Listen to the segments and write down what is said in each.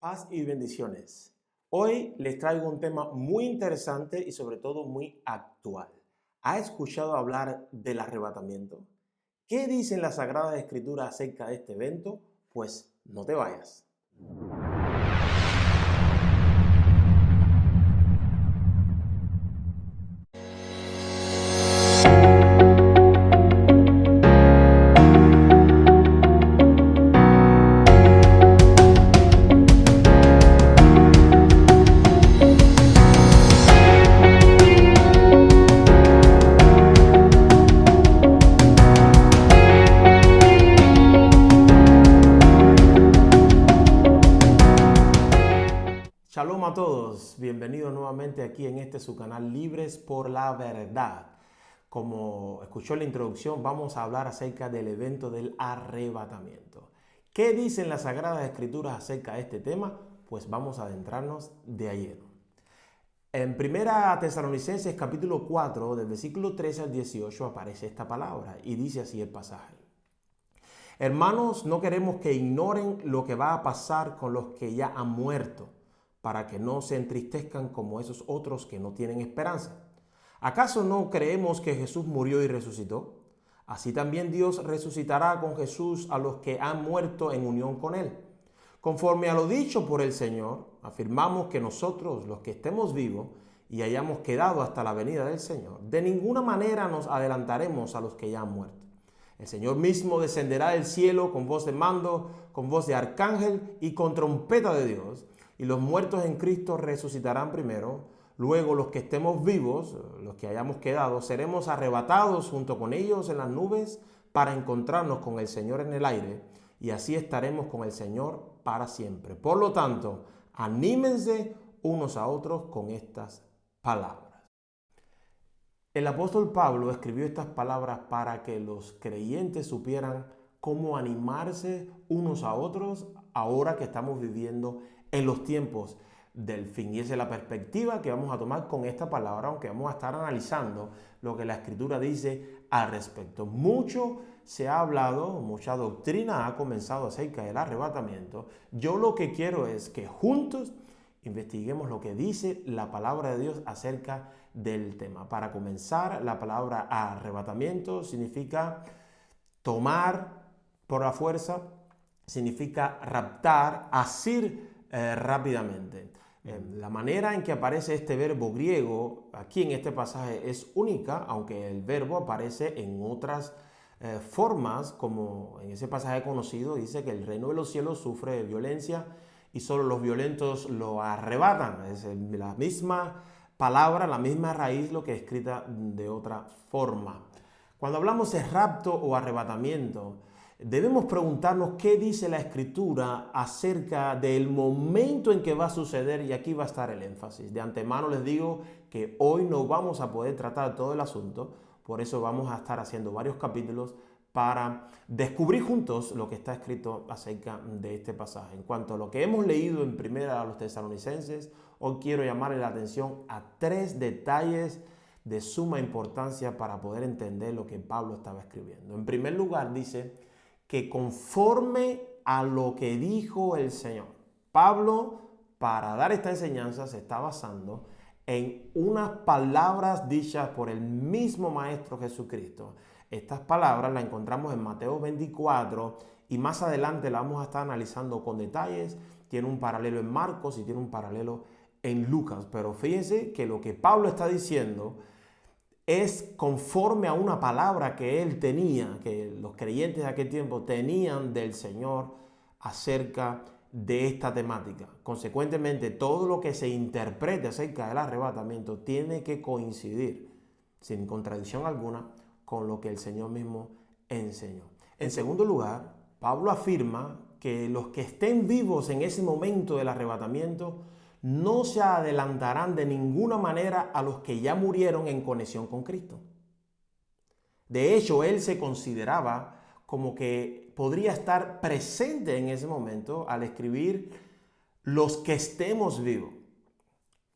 Paz y bendiciones. Hoy les traigo un tema muy interesante y sobre todo muy actual. ¿Ha escuchado hablar del arrebatamiento? ¿Qué dicen las Sagradas Escrituras acerca de este evento? Pues no te vayas. Shalom a todos, bienvenidos nuevamente aquí en este su canal Libres por la Verdad. Como escuchó en la introducción, vamos a hablar acerca del evento del arrebatamiento. ¿Qué dicen las Sagradas Escrituras acerca de este tema? Pues vamos a adentrarnos de lleno. En 1 Tesalonicenses capítulo 4, del versículo 13 al 18 aparece esta palabra y dice así el pasaje. Hermanos, no queremos que ignoren lo que va a pasar con los que ya han muerto, para que no se entristezcan como esos otros que no tienen esperanza. ¿Acaso no creemos que Jesús murió y resucitó? Así también Dios resucitará con Jesús a los que han muerto en unión con Él. Conforme a lo dicho por el Señor, afirmamos que nosotros, los que estemos vivos y hayamos quedado hasta la venida del Señor, de ninguna manera nos adelantaremos a los que ya han muerto. El Señor mismo descenderá del cielo con voz de mando, con voz de arcángel y con trompeta de Dios, y los muertos en Cristo resucitarán primero. Luego los que estemos vivos, los que hayamos quedado, seremos arrebatados junto con ellos en las nubes para encontrarnos con el Señor en el aire, y así estaremos con el Señor para siempre. Por lo tanto, anímense unos a otros con estas palabras. El apóstol Pablo escribió estas palabras para que los creyentes supieran cómo animarse unos a otros ahora que estamos viviendo en los tiempos del fin. Y esa es la perspectiva que vamos a tomar con esta palabra, aunque vamos a estar analizando lo que la Escritura dice al respecto. Mucho se ha hablado, mucha doctrina ha comenzado acerca del arrebatamiento. Yo lo que quiero es que juntos investiguemos lo que dice la palabra de Dios acerca del tema. Para comenzar, la palabra arrebatamiento significa tomar por la fuerza, significa raptar, asir rápidamente. La manera en que aparece este verbo griego aquí en este pasaje es única, aunque el verbo aparece en otras formas, como en ese pasaje conocido dice que el reino de los cielos sufre de violencia y solo los violentos lo arrebatan. Es la misma palabra, la misma raíz, lo que es escrita de otra forma. Cuando hablamos de rapto o arrebatamiento, debemos preguntarnos qué dice la Escritura acerca del momento en que va a suceder, y aquí va a estar el énfasis. De antemano les digo que hoy no vamos a poder tratar todo el asunto, por eso vamos a estar haciendo varios capítulos para descubrir juntos lo que está escrito acerca de este pasaje. En cuanto a lo que hemos leído en primera a los Tesalonicenses, hoy quiero llamarle la atención a 3 detalles de suma importancia para poder entender lo que Pablo estaba escribiendo. En primer lugar, dice que conforme a lo que dijo el Señor. Pablo, para dar esta enseñanza, se está basando en unas palabras dichas por el mismo Maestro Jesucristo. Estas palabras las encontramos en Mateo 24 y más adelante las vamos a estar analizando con detalles. Tiene un paralelo en Marcos y tiene un paralelo en Lucas. Pero fíjense que lo que Pablo está diciendo es conforme a una palabra que él tenía, que los creyentes de aquel tiempo tenían del Señor acerca de esta temática. Consecuentemente, todo lo que se interprete acerca del arrebatamiento tiene que coincidir, sin contradicción alguna, con lo que el Señor mismo enseñó. En segundo lugar, Pablo afirma que los que estén vivos en ese momento del arrebatamiento no se adelantarán de ninguna manera a los que ya murieron en conexión con Cristo. De hecho, él se consideraba como que podría estar presente en ese momento al escribir los que estemos vivos.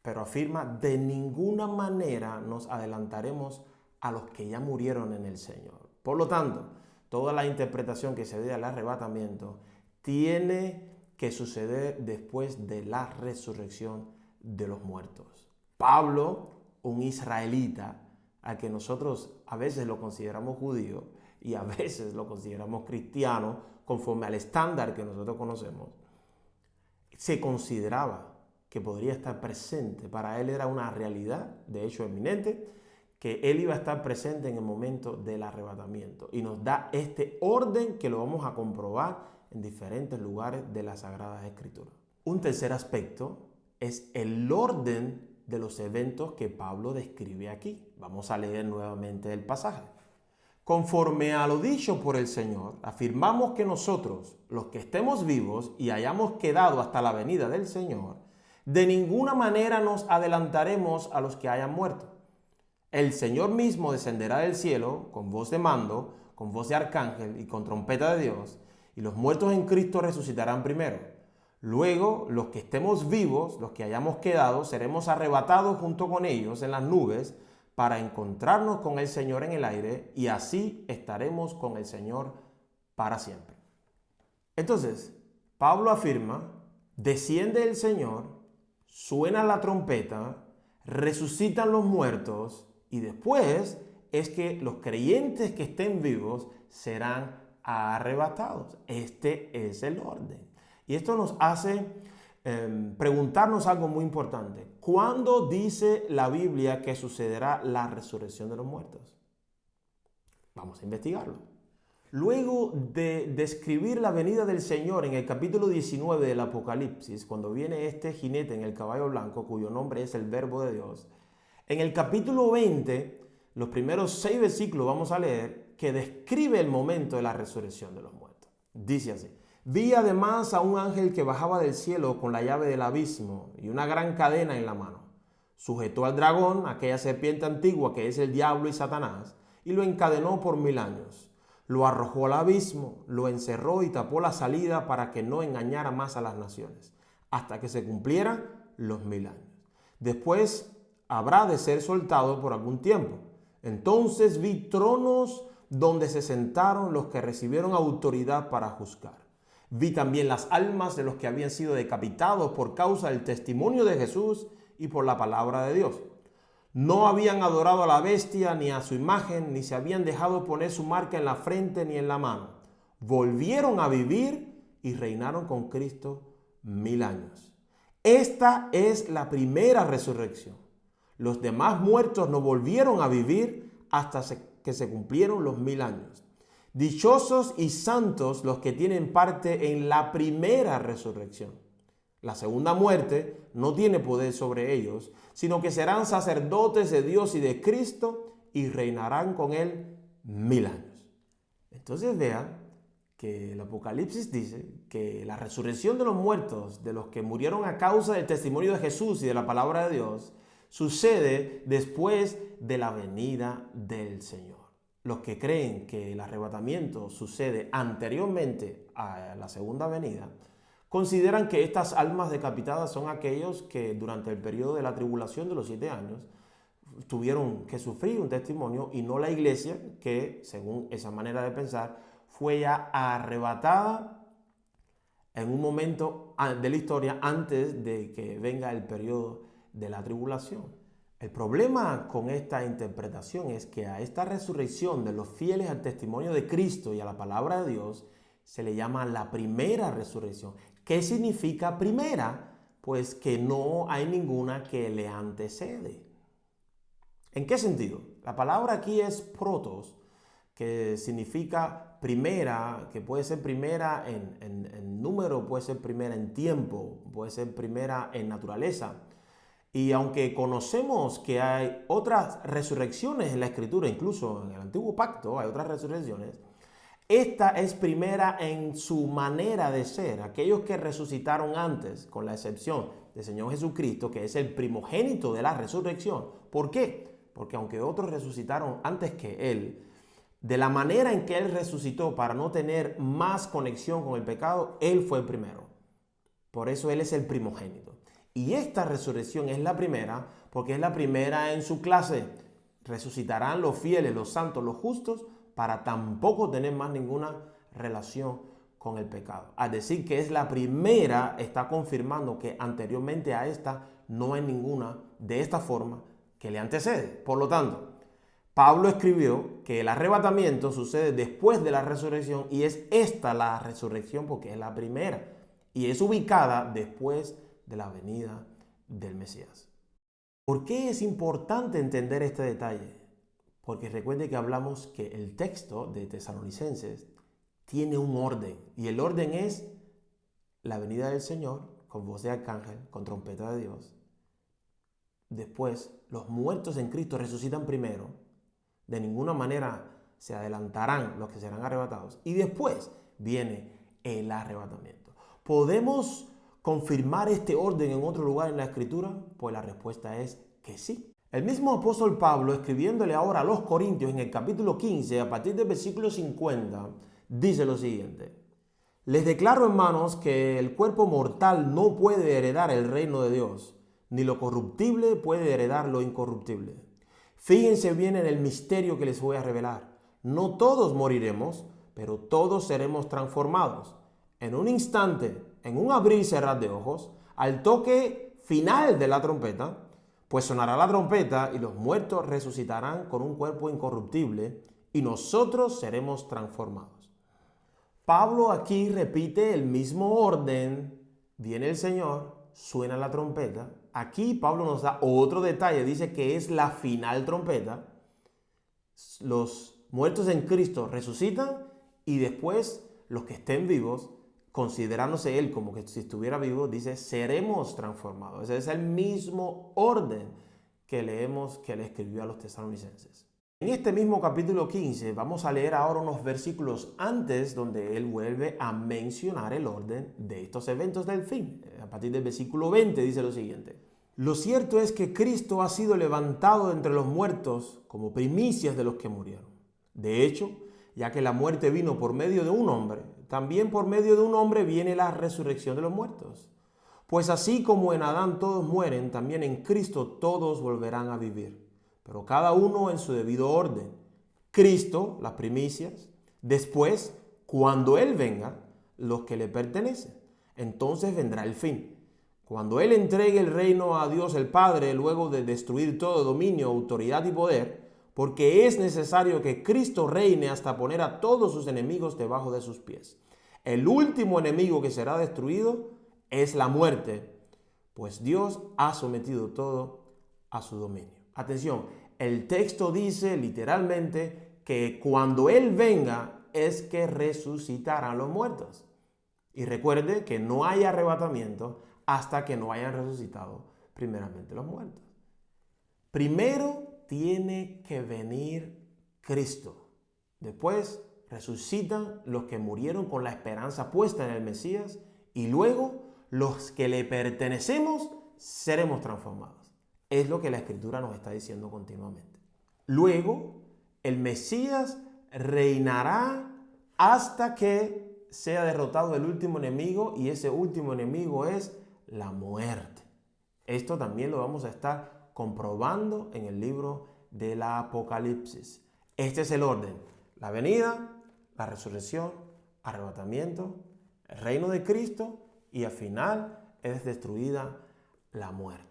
Pero afirma, de ninguna manera nos adelantaremos a los que ya murieron en el Señor. Por lo tanto, toda la interpretación que se dé al arrebatamiento tiene que sucede después de la resurrección de los muertos. Pablo, un israelita, al que nosotros a veces lo consideramos judío y a veces lo consideramos cristiano, conforme al estándar que nosotros conocemos, se consideraba que podría estar presente. Para él era una realidad, de hecho eminente, que él iba a estar presente en el momento del arrebatamiento. Y nos da este orden que lo vamos a comprobar en diferentes lugares de las Sagradas Escrituras. Un tercer aspecto es el orden de los eventos que Pablo describe aquí. Vamos a leer nuevamente el pasaje. Conforme a lo dicho por el Señor, afirmamos que nosotros, los que estemos vivos y hayamos quedado hasta la venida del Señor, de ninguna manera nos adelantaremos a los que hayan muerto. El Señor mismo descenderá del cielo con voz de mando, con voz de arcángel y con trompeta de Dios, y los muertos en Cristo resucitarán primero. Luego, los que estemos vivos, los que hayamos quedado, seremos arrebatados junto con ellos en las nubes para encontrarnos con el Señor en el aire, y así estaremos con el Señor para siempre. Entonces, Pablo afirma, desciende el Señor, suena la trompeta, resucitan los muertos, y después es que los creyentes que estén vivos serán arrebatados. Este es el orden. Y esto nos hace preguntarnos algo muy importante. ¿Cuándo dice la Biblia que sucederá la resurrección de los muertos? Vamos a investigarlo. Luego de describir la venida del Señor en el capítulo 19 del Apocalipsis, cuando viene este jinete en el caballo blanco, cuyo nombre es el Verbo de Dios, en el capítulo 20, los primeros 6 versículos vamos a leer que describe el momento de la resurrección de los muertos. Dice así: vi además a un ángel que bajaba del cielo con la llave del abismo y una gran cadena en la mano. Sujetó al dragón, aquella serpiente antigua que es el diablo y Satanás, y lo encadenó por 1000 años. Lo arrojó al abismo, lo encerró y tapó la salida para que no engañara más a las naciones, hasta que se cumplieran los 1000 años. Después habrá de ser soltado por algún tiempo. Entonces vi tronos donde se sentaron los que recibieron autoridad para juzgar. Vi también las almas de los que habían sido decapitados por causa del testimonio de Jesús y por la palabra de Dios. No habían adorado a la bestia ni a su imagen, ni se habían dejado poner su marca en la frente ni en la mano. Volvieron a vivir y reinaron con Cristo 1000 años. Esta es la primera resurrección. Los demás muertos no volvieron a vivir hasta que se cumplieron los 1000 años. Dichosos y santos los que tienen parte en la primera resurrección. La segunda muerte no tiene poder sobre ellos, sino que serán sacerdotes de Dios y de Cristo y reinarán con Él 1000 años. Entonces vean que el Apocalipsis dice que la resurrección de los muertos, de los que murieron a causa del testimonio de Jesús y de la palabra de Dios, sucede después de la venida del Señor. Los que creen que el arrebatamiento sucede anteriormente a la segunda venida, consideran que estas almas decapitadas son aquellos que durante el periodo de la tribulación de los 7 años tuvieron que sufrir un testimonio, y no la iglesia, que según esa manera de pensar fue ya arrebatada en un momento de la historia antes de que venga el periodo de la tribulación. El problema con esta interpretación es que a esta resurrección de los fieles al testimonio de Cristo y a la palabra de Dios se le llama la primera resurrección. ¿Qué significa primera? Pues que no hay ninguna que le antecede. ¿En qué sentido? La palabra aquí es protos, que significa primera, que puede ser primera en número, puede ser primera en tiempo, puede ser primera en naturaleza. Y aunque conocemos que hay otras resurrecciones en la Escritura, incluso en el Antiguo Pacto hay otras resurrecciones, esta es primera en su manera de ser. Aquellos que resucitaron antes, con la excepción del Señor Jesucristo, que es el primogénito de la resurrección. ¿Por qué? Porque aunque otros resucitaron antes que Él, de la manera en que Él resucitó para no tener más conexión con el pecado, Él fue el primero. Por eso Él es el primogénito. Y esta resurrección es la primera porque es la primera en su clase. Resucitarán los fieles, los santos, los justos, para tampoco tener más ninguna relación con el pecado. Al decir que es la primera, está confirmando que anteriormente a esta no hay ninguna de esta forma que le antecede. Por lo tanto, Pablo escribió que el arrebatamiento sucede después de la resurrección y es esta la resurrección porque es la primera y es ubicada después de la venida del Mesías. ¿Por qué es importante entender este detalle? Porque recuerde que hablamos que el texto de Tesalonicenses tiene un orden y el orden es la venida del Señor con voz de arcángel, con trompeta de Dios. Después, los muertos en Cristo resucitan primero. De ninguna manera se adelantarán los que serán arrebatados. Y después viene el arrebatamiento. ¿Podemos confirmar este orden en otro lugar en la Escritura? Pues la respuesta es que sí. El mismo apóstol Pablo, escribiéndole ahora a los Corintios en el capítulo 15, a partir del versículo 50, dice lo siguiente: les declaro, hermanos, que el cuerpo mortal no puede heredar el reino de Dios, ni lo corruptible puede heredar lo incorruptible. Fíjense bien en el misterio que les voy a revelar. No todos moriremos, pero todos seremos transformados. En un instante, en un abrir y cerrar de ojos, al toque final de la trompeta, pues sonará la trompeta y los muertos resucitarán con un cuerpo incorruptible y nosotros seremos transformados. Pablo aquí repite el mismo orden. Viene el Señor, suena la trompeta. Aquí Pablo nos da otro detalle, dice que es la final trompeta. Los muertos en Cristo resucitan y después los que estén vivos, considerándose él como que si estuviera vivo, dice seremos transformados. Ese es el mismo orden que leemos que le escribió a los tesalonicenses. En este mismo capítulo 15 vamos a leer ahora unos versículos antes donde él vuelve a mencionar el orden de estos eventos del fin. A partir del versículo 20 dice lo siguiente: lo cierto es que Cristo ha sido levantado de entre los muertos como primicias de los que murieron. De hecho, ya que la muerte vino por medio de un hombre, también por medio de un hombre viene la resurrección de los muertos. Pues así como en Adán todos mueren, también en Cristo todos volverán a vivir, pero cada uno en su debido orden. Cristo, las primicias, después, cuando Él venga, los que le pertenecen. Entonces vendrá el fin. Cuando Él entregue el reino a Dios el Padre, luego de destruir todo dominio, autoridad y poder, porque es necesario que Cristo reine hasta poner a todos sus enemigos debajo de sus pies. El último enemigo que será destruido es la muerte, pues Dios ha sometido todo a su dominio. Atención, el texto dice literalmente que cuando Él venga es que resucitarán los muertos. Y recuerde que no hay arrebatamiento hasta que no hayan resucitado primeramente los muertos. Primero tiene que venir Cristo. Después resucitan los que murieron con la esperanza puesta en el Mesías y luego los que le pertenecemos seremos transformados. Es lo que la Escritura nos está diciendo continuamente. Luego, el Mesías reinará hasta que sea derrotado el último enemigo y ese último enemigo es la muerte. Esto también lo vamos a estar comprobando en el libro del Apocalipsis. Este es el orden: la venida, la resurrección, arrebatamiento, el reino de Cristo y al final es destruida la muerte.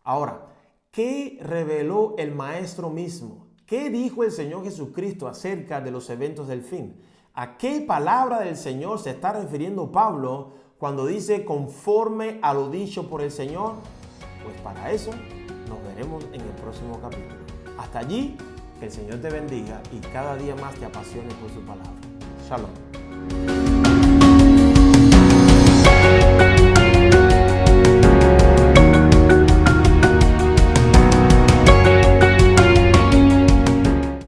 Ahora, ¿qué reveló el Maestro mismo? ¿Qué dijo el Señor Jesucristo acerca de los eventos del fin? ¿A qué palabra del Señor se está refiriendo Pablo cuando dice conforme a lo dicho por el Señor? Pues para eso nos veremos en el próximo capítulo. Hasta allí, que el Señor te bendiga y cada día más te apasione por su palabra. Shalom.